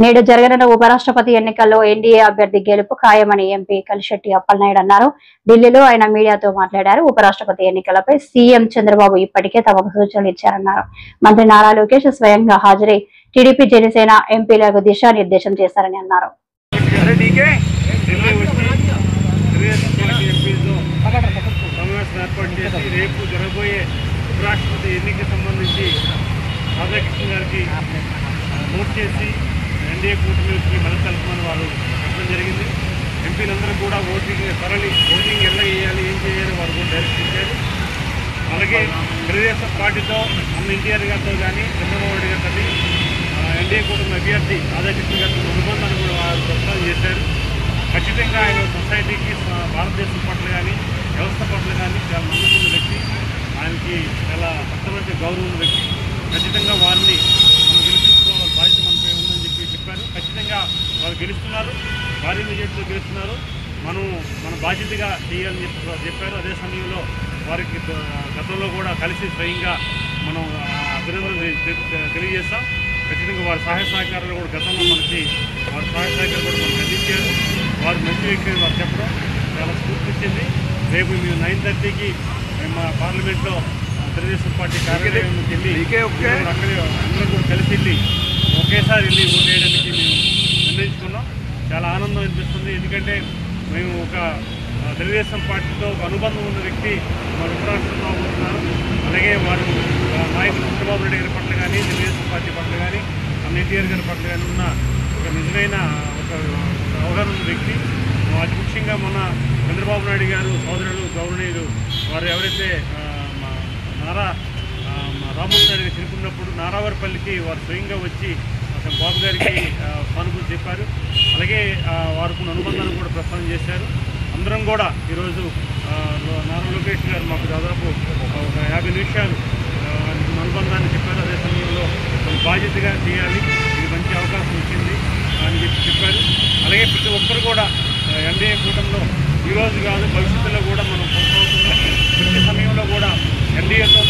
నేడు జరగనున్న ఉపరాష్ట్రపతి ఎన్నికల్లో ఎన్డీఏ అభ్యర్థి గెలుపు ఖాయమని ఎంపీ కలిశెట్టి అప్పలనాయుడు అన్నారు. ఢిల్లీలో ఆయన మీడియాతో మాట్లాడారు. ఉపరాష్ట్రపతి ఎన్నికలపై సీఎం చంద్రబాబు ఇప్పటికే తమకు సూచనలు ఇచ్చారన్నారు. మంత్రి నారా లోకేష్ స్వయంగా హాజరై టీడీపీ జనసేన ఎంపీలకు దిశానిర్దేశం చేశారని అన్నారు. ఎన్డీఏ కూటమికి మద్దతు తెలుపుమని వారు చెప్పడం జరిగింది. ఎంపీలందరూ కూడా ఓటింగ్ ఎలా చేయాలి, ఏం చేయాలి వారు కూడా డైరెక్ట్ ఇచ్చారు. అలాగే తెలుగుదేశం పార్టీతో అన్న ఎన్టీఆర్ గారితో కానీ చంద్రబాబు నాయుడు గారితో ఎన్డీఏ కూటమి అభ్యర్థి రాధాకృష్ణ గారితో అనుబంధాన్ని కూడా వారు ప్రస్తావన చేశారు. ఖచ్చితంగా ఆయన సొసైటీకి భారతదేశం పట్ల కానీ వ్యవస్థ పట్ల కానీ చాలా నమ్మకం ఉన్న వ్యక్తి, ఆయనకి చాలా కష్టపడితే గౌరవం ఉన్న వ్యక్తి. ఖచ్చితంగా వారిని మనం గెలిపించుకోవాలి, బాధ్యత మనపై ఉందని చెప్పారు. ఖచ్చితంగా వారు గెలుస్తున్నారు, భారీ మెజార్టీతో గెలుస్తున్నారు. మన బాధ్యతగా చేయాలని చెప్పారు. అదే సమయంలో వారికి గతంలో కూడా కలిసి స్వయంగా మనం అభినందనలు తెలియజేస్తాం. ఖచ్చితంగా వారి సహాయ సహకారాలు కూడా గతంలో వారి సహాయ సహకారాలు కూడా మనకు అందించారు. వారు మంచి వ్యక్తి వారు చెప్పడం చాలా స్ఫూర్తిచ్చింది. రేపు మేము 9:30కి మా పార్లమెంట్లో తెలుగుదేశం పార్టీ కార్యాలయానికి వెళ్ళి అక్కడే అందరూ కూడా కలిసి వెళ్ళి ఒకేసారి వెళ్ళి ఓటు వేయడానికి మేము నిర్ణయించుకున్నాం. చాలా ఆనందం అనిపిస్తుంది. ఎందుకంటే మేము ఒక తెలుగుదేశం పార్టీతో ఒక అనుబంధం ఉన్న వ్యక్తి మా ఉపరాష్ట్రపతి అవుతున్నారు. అలాగే వారు నాయకులు చంద్రబాబు నాయుడు గారి పట్ల కానీ తెలుగుదేశం పార్టీ పట్ల కానీ అన్న ఎన్టీఆర్ గారి పట్ల కానీ ఉన్న ఒక నిజమైన ఒక అవగాహన ఉన్న వ్యక్తి. అతి ముఖ్యంగా మన చంద్రబాబు నాయుడు గారు సోదరులు గౌరవనీయులు వారు ఎవరైతే రామ్మోహన్ నాయుడు గారు చనిపోయినప్పుడు నారావారిపల్లికి వారు స్వయంగా వచ్చి అతను బాబు గారికి సానుభూతి చెప్పారు. అలాగే వారికి అనుబంధాన్ని కూడా ప్రస్తావన చేశారు. అందరం కూడా ఈరోజు నారా లోకేష్ గారు మాకు దాదాపు ఒక 50 నిమిషాలు అనుబంధాన్ని చెప్పారు. అదే సమయంలో బాధ్యతగా చేయాలి, ఇది మంచి అవకాశం వచ్చింది అని చెప్పారు. అలాగే ప్రతి ఒక్కరు కూడా ఎన్డీఏ కూటమిలో ఈరోజు కాదు భవిష్యత్తులో కూడా మనం కొనసాగుతున్నాం. ప్రతి సమయంలో కూడా ఎన్డీఏతో